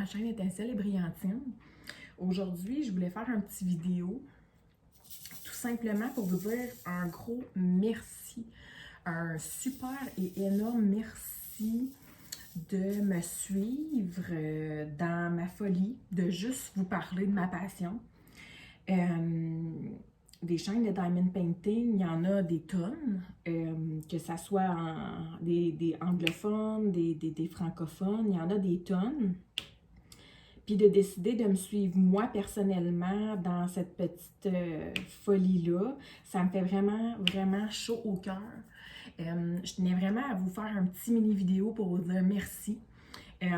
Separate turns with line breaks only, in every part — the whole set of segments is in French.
ma chaîne Étincelle et Brillantine. Aujourd'hui, je voulais faire un petit vidéo tout simplement pour vous dire un gros merci, un super et énorme merci de me suivre dans ma folie, de juste vous parler de ma passion. Des chaînes de Diamond Painting, il y en a des tonnes, que ce soit des anglophones, des francophones, il y en a des tonnes. Puis de décider de me suivre moi personnellement dans cette petite folie-là, ça me fait vraiment, vraiment chaud au cœur. Je tenais vraiment à vous faire un petit mini vidéo pour vous dire merci. Je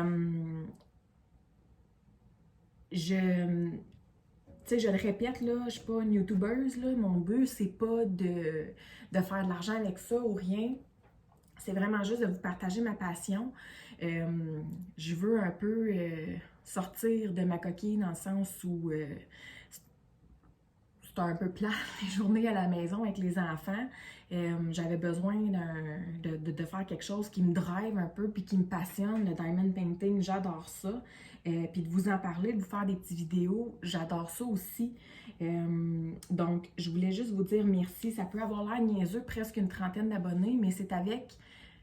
le répète, là, je ne suis pas une youtubeuse, là. Mon but, c'est pas de faire de l'argent avec ça ou rien. C'est vraiment juste de vous partager ma passion. Je veux un peu sortir de ma coquille dans le sens où c'est un peu plat les journées à la maison avec les enfants. J'avais besoin de faire quelque chose qui me drive un peu puis qui me passionne. Le diamond painting, j'adore ça. Puis de vous en parler, de vous faire des petites vidéos, j'adore ça aussi. Donc, je voulais juste vous dire merci. Ça peut avoir l'air niaiseux, presque une trentaine d'abonnés, mais c'est avec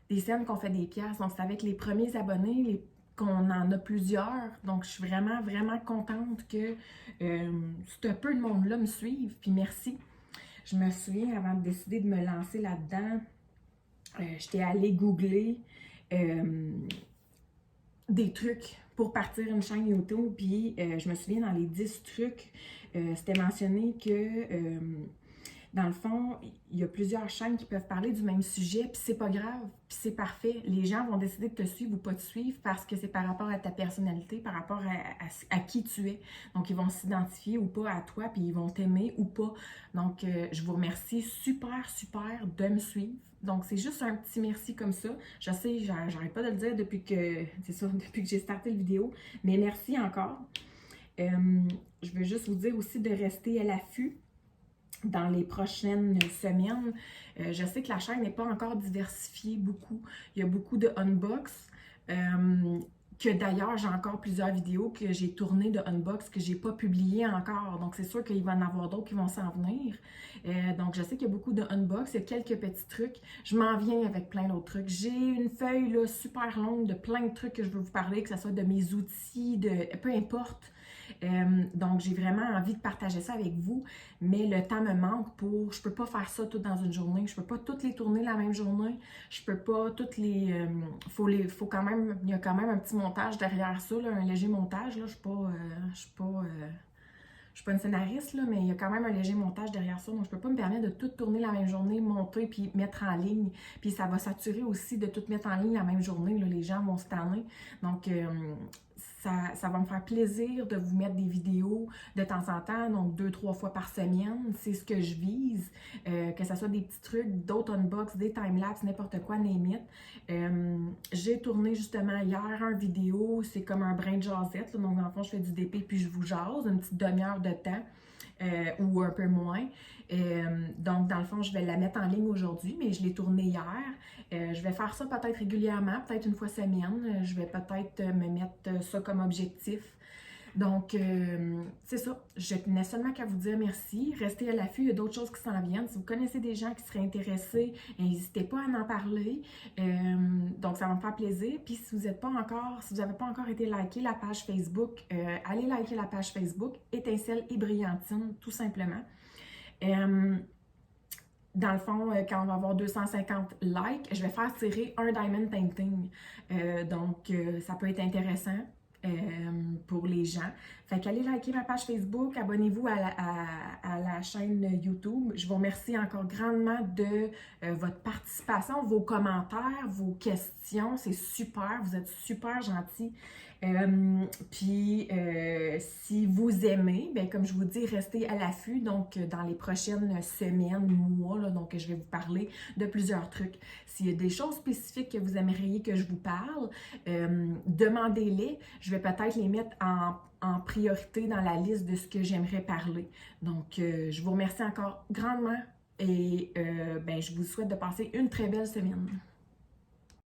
des scènes qu'on fait des pièces. Donc, c'est avec les premiers abonnés, qu'on en a plusieurs. Donc, je suis vraiment, vraiment contente que ce peu de monde-là me suive. Puis merci. Je me souviens, avant de décider de me lancer là-dedans, j'étais allée googler des trucs pour partir une chaîne YouTube. Puis, je me souviens, dans les 10 trucs, c'était mentionné que dans le fond, il y a plusieurs chaînes qui peuvent parler du même sujet, puis c'est pas grave, puis c'est parfait. Les gens vont décider de te suivre ou pas te suivre parce que c'est par rapport à ta personnalité, par rapport à qui tu es. Donc, ils vont s'identifier ou pas à toi, puis ils vont t'aimer ou pas. Donc, je vous remercie super, super de me suivre. Donc, c'est juste un petit merci comme ça. Je sais, j'arrête pas de le dire depuis que, c'est ça, depuis que j'ai starté la vidéo, mais merci encore. Je veux juste vous dire aussi de rester à l'affût dans les prochaines semaines. Je sais que la chaîne n'est pas encore diversifiée beaucoup. Il y a beaucoup de unbox, que d'ailleurs, j'ai encore plusieurs vidéos que j'ai tournées de unbox que j'ai pas publiées encore. Donc, c'est sûr qu'il va y en avoir d'autres qui vont s'en venir. Donc, je sais qu'il y a beaucoup de unbox, il y a quelques petits trucs. Je m'en viens avec plein d'autres trucs. J'ai une feuille là, super longue de plein de trucs que je veux vous parler, que ce soit de mes outils, de peu importe. Donc, j'ai vraiment envie de partager ça avec vous, mais le temps me manque pour... Je peux pas faire ça tout dans une journée. Je peux pas toutes les tourner la même journée. Je peux pas toutes les... faut quand même... Il y a quand même un petit montage derrière ça, là, un léger montage. Là. Je suis pas une scénariste, là, mais il y a quand même un léger montage derrière ça. Donc, je peux pas me permettre de tout tourner la même journée, monter puis mettre en ligne. Puis, ça va saturer aussi de tout mettre en ligne la même journée. Là, les gens vont se tanner. Donc, ça va me faire plaisir de vous mettre des vidéos de temps en temps, donc 2-3 fois par semaine. C'est ce que je vise, que ce soit des petits trucs, d'autres unbox, des timelapses, n'importe quoi, name it. J'ai tourné justement hier une vidéo, c'est comme un brin de jasette, là, donc dans le fond, je fais du DP puis je vous jase, une petite demi-heure de temps. Ou un peu moins. Donc, dans le fond, je vais la mettre en ligne aujourd'hui, mais je l'ai tournée hier. Je vais faire ça peut-être régulièrement, peut-être une fois semaine. Je vais peut-être me mettre ça comme objectif. Donc, c'est ça. Je tenais seulement qu'à vous dire merci. Restez à l'affût, il y a d'autres choses qui s'en viennent. Si vous connaissez des gens qui seraient intéressés, n'hésitez pas à en parler. Donc, ça va me faire plaisir. Puis, si vous n'avez pas encore été liké la page Facebook, allez liker la page Facebook Étincelle et Brillantine, tout simplement. Dans le fond, quand on va avoir 250 likes, je vais faire tirer un diamond painting. Donc, ça peut être intéressant pour les gens. Fait qu'allez liker ma page Facebook, abonnez-vous à la chaîne YouTube. Je vous remercie encore grandement de votre participation, vos commentaires, vos questions. C'est super, vous êtes super gentils. Puis, si vous aimez, bien, comme je vous dis, restez à l'affût. Donc, dans les prochaines semaines, mois, là, donc je vais vous parler de plusieurs trucs. S'il y a des choses spécifiques que vous aimeriez que je vous parle, demandez-les. Je vais peut-être les mettre en priorité dans la liste de ce que j'aimerais parler. Donc, je vous remercie encore grandement et je vous souhaite de passer une très belle semaine.